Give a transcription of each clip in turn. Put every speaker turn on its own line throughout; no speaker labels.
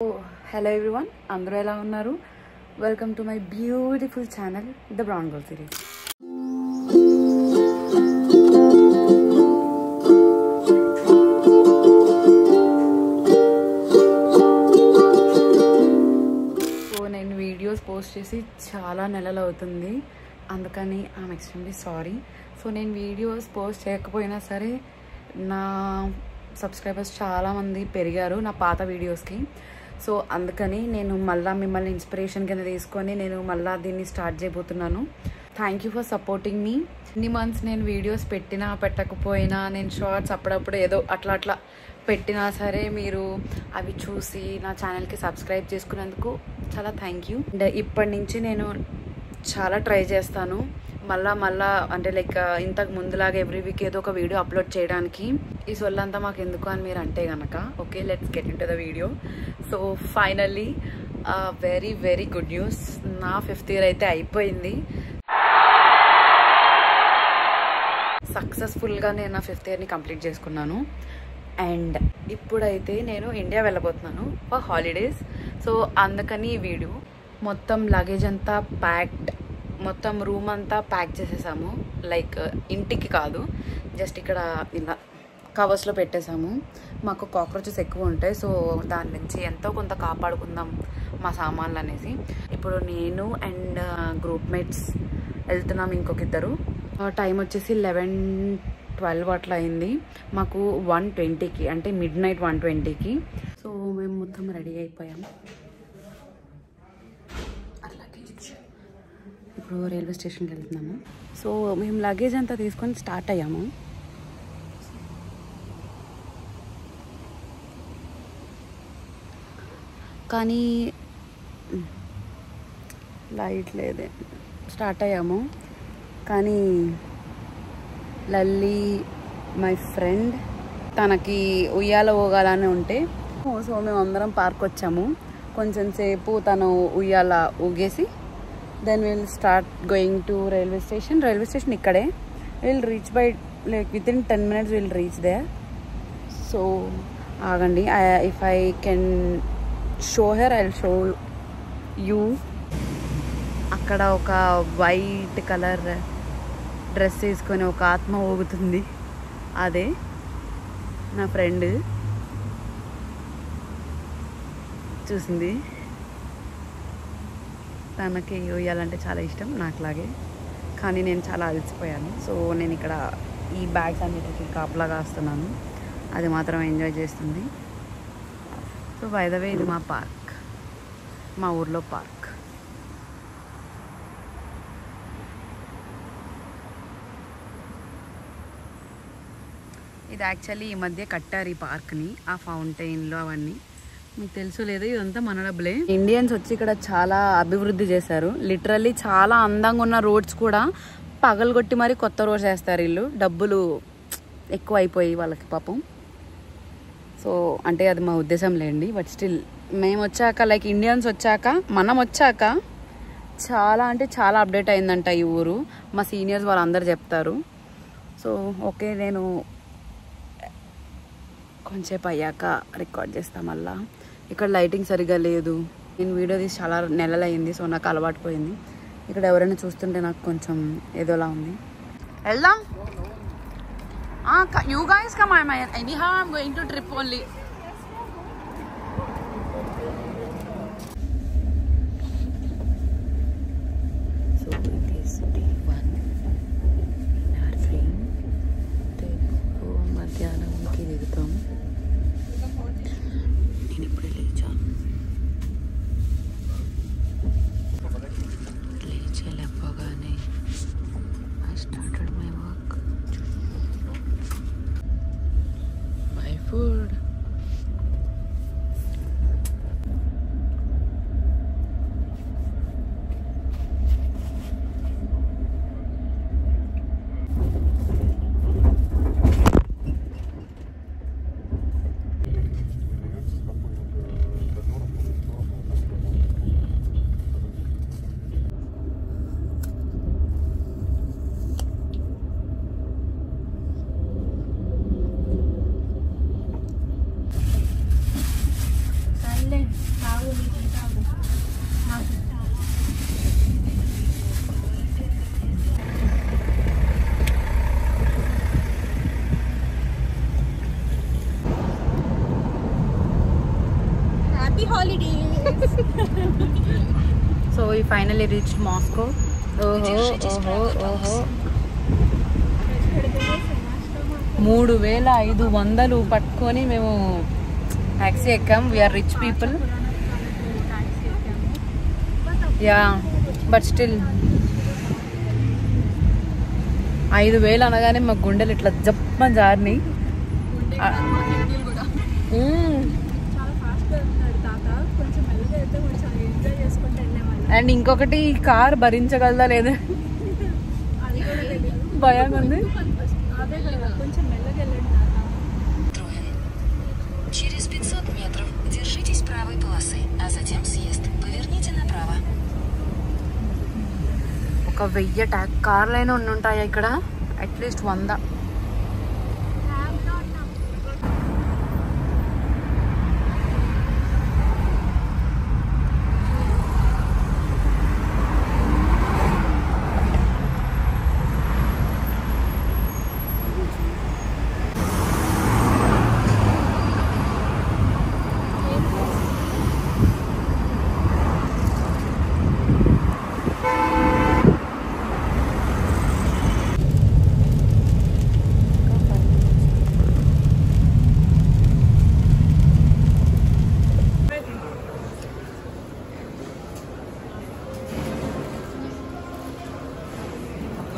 Hello everyone, అందరూ ఎలా ఉన్నారు? Welcome to my beautiful channel the brown girl series. So నేను వీడియోస్ పోస్ట్ చేసి చాలా నెలలు అవుతుంది, అందుకని ఐఎమ్ ఎక్స్ట్రీమ్లీ సారీ. సో నేను వీడియోస్ పోస్ట్ చేయకపోయినా సరే నా సబ్స్క్రైబర్స్ చాలామంది పెరిగారు నా పాత వీడియోస్కి. సో అందుకని నేను మళ్ళీ మిమ్మల్ని ఇన్స్పిరేషన్ కింద తీసుకొని నేను మళ్ళీ దీన్ని స్టార్ట్ చేయబోతున్నాను. థ్యాంక్ యూ ఫర్ సపోర్టింగ్ మీ. ఇన్ని మంత్స్ నేను వీడియోస్ పెట్టినా పెట్టకపోయినా, నేను షార్ట్స్ అప్పుడప్పుడు ఏదో అట్లా పెట్టినా సరే మీరు అవి చూసి నా ఛానల్కి సబ్స్క్రైబ్ చేసుకున్నందుకు చాలా థ్యాంక్ యూ. అండ్ ఇప్పటి నుంచి నేను చాలా ట్రై చేస్తాను మళ్ళా అంటే లైక్ ఇంతకు ముందులాగా ఎవ్రీ వీక్ ఏదో ఒక వీడియో అప్లోడ్ చేయడానికి. ఈ సొల్లంతా మాకు ఎందుకు అని మీరు అంటే కనుక okay, let's get in to the video. So finally very very good news, నా 5th ఇయర్ అయితే అయిపోయింది. సక్సెస్ఫుల్గా నేను నా 5th ఇయర్ని కంప్లీట్ చేసుకున్నాను. అండ్ ఇప్పుడైతే నేను ఇండియా వెళ్ళబోతున్నాను ఫర్ హాలిడేస్. సో అందుకని ఈ వీడియో మొత్తం లగేజ్ అంతా ప్యాక్డ్, మొత్తం రూమ్ అంతా ప్యాక్ చేసేసాము. లైక్ ఇంటికి కాదు, జస్ట్ ఇక్కడ ఇలా కవర్స్లో పెట్టేసాము. మాకు కాక్రోచెస్ ఎక్కువ ఉంటాయి, సో దాని నుంచి ఎంతో కొంత కాపాడుకుందాం మా సామాన్లు అనేసి. ఇప్పుడు నేను అండ్ గ్రూప్ మేట్స్ వెళ్తున్నాం, ఇంకొక ఇద్దరు. టైం వచ్చేసి 11-12 అట్లా అయింది. మాకు 1:20కి అంటే midnight 1:20కి. సో మేము మొత్తం రెడీ అయిపోయాము. ఇప్పుడు రైల్వే స్టేషన్కి వెళ్తున్నాము. సో మేము లగేజ్ అంతా తీసుకొని స్టార్ట్ అయ్యాము. కానీ లైట్ లేదే. స్టార్ట్ అయ్యాము కానీ లల్లి మై ఫ్రెండ్ తనకి ఉయ్యాల ఊగాలని ఉంటే, సో మేము అందరం పార్క్ వచ్చాము. కొంచెం సేపు తను ఉయ్యాల ఊగేసి then we'll start going to railway station ikkade. We'll reach by like within 10 minutes we'll reach there. So agandi, if I can show her, I'll show you. అక్కడ ఒక వైట్ కలర్ డ్రెస్ వేసుకొని ఒక ఆత్మ ఊగుతుంది, అదే నా ఫ్రెండ్ చూసింది. తనకి ఉయ్యాలంటే చాలా ఇష్టం, నాకులాగే. కానీ నేను చాలా అలసిపోయాను. సో నేను ఇక్కడ ఈ బ్యాగ్స్ అన్నిటికీ కాపలా కాస్తున్నాను, అది మాత్రం ఎంజాయ్ చేస్తుంది. సో బై ద వే ఇది మా పార్క్, మా ఊర్లో పార్క్. ఇది యాక్చువల్లీ ఈ మధ్య కట్టారు ఈ పార్క్ని, ఆ ఫౌంటైన్లో అవన్నీ. మీకు తెలుసు లేదు, ఇదంతా మన డబ్బులే. ఇండియన్స్ వచ్చి ఇక్కడ చాలా అభివృద్ధి చేశారు. లిటరల్లీ చాలా అందంగా ఉన్న రోడ్స్ కూడా పగలగొట్టి మరి కొత్త రోడ్స్ వేస్తారు వీళ్ళు, డబ్బులు ఎక్కువ అయిపోయి వాళ్ళకి పాపం. సో అంటే అది మా ఉద్దేశం లేండి, బట్ స్టిల్ మేము వచ్చాక లైక్ ఇండియన్స్ వచ్చాక మనం వచ్చాక చాలా అంటే చాలా అప్డేట్ అయిందంట ఈ ఊరు. మా సీనియర్స్ వాళ్ళందరూ చెప్తారు. సో ఓకే, నేను కొంచెంసేపు అయ్యాక రికార్డ్ చేస్తాం మళ్ళా. ఇక్కడ లైటింగ్ సరిగా లేదు, నేను వీడియో తీసి చాలా నెలలు అయింది, సో నాకు అలవాటు పోయింది. ఇక్కడ ఎవరైనా చూస్తుంటే నాకు కొంచెం ఏదోలా ఉంది. వెళ్దాం. You guys come, anyhow I'm going to trip only. So this day 1 in our train. మధ్యాహ్నంకి దిగుతాం. నేను ఇప్పుడే లేవగానే I started my work. My food
Happy holidays.
So we finally reached Moscow. ఓహో 3500 పట్టుకొని మేము టాక్సీ ఎక్కాం. We are rich people. Yeah but still 5000 అనగానే మా గుండెలు ఇట్లా జప్పని జారినాయి. అండ్ ఇంకొకటి కార్ భరించగలదా లేదా భయంగా ఉంది.
Через 500 метров держитесь правой полосы, а затем съезд. Поверните направо.
ఒక 1000 కార్లైనా ఉండుంటాయి ఇక్కడ, అట్లీస్ట్ 100.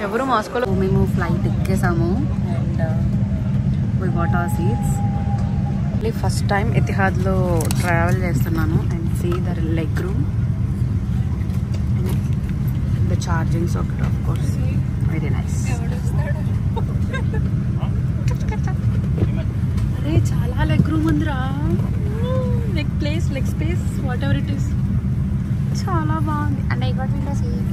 ఎవరు మాస్కోలో మేము ఫ్లైట్ ఎక్కేసాము and we got our seats. First time ఎతిహాద్లో ట్రావెల్ చేస్తున్నాను and see the leg room the charging socket of course very nice. అరే చాలా లెగ్ రూమ్ ఉందిరా. Leg place leg space whatever it is చాలా బాగుంది. And I got window seat.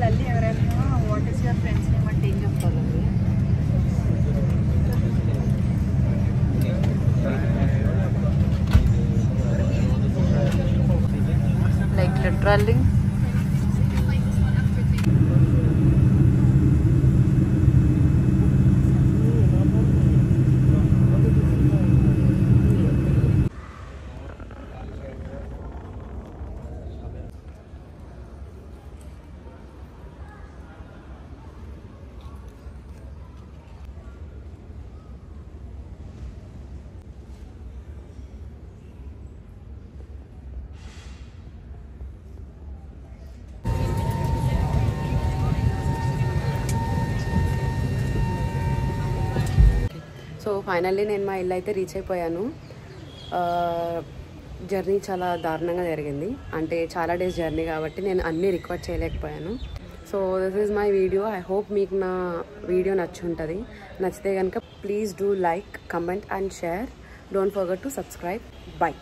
Lalli ఎవరైనా what is your friend's name అంటే ఏం చెప్తారు? Like literally so finally నేను మా ఇల్లు అయితే రీచ్ అయిపోయాను. జర్నీ చాలా దారుణంగా జరిగింది. అంటే చాలా డేస్ జర్నీ కాబట్టి నేను అన్నీ రికార్డ్ చేయలేకపోయాను. So this is my video. I hope మీకు నా వీడియో నచ్చి ఉంటుంది. నచ్చితే కనుక please do like, comment and share. Don't forget to subscribe. By.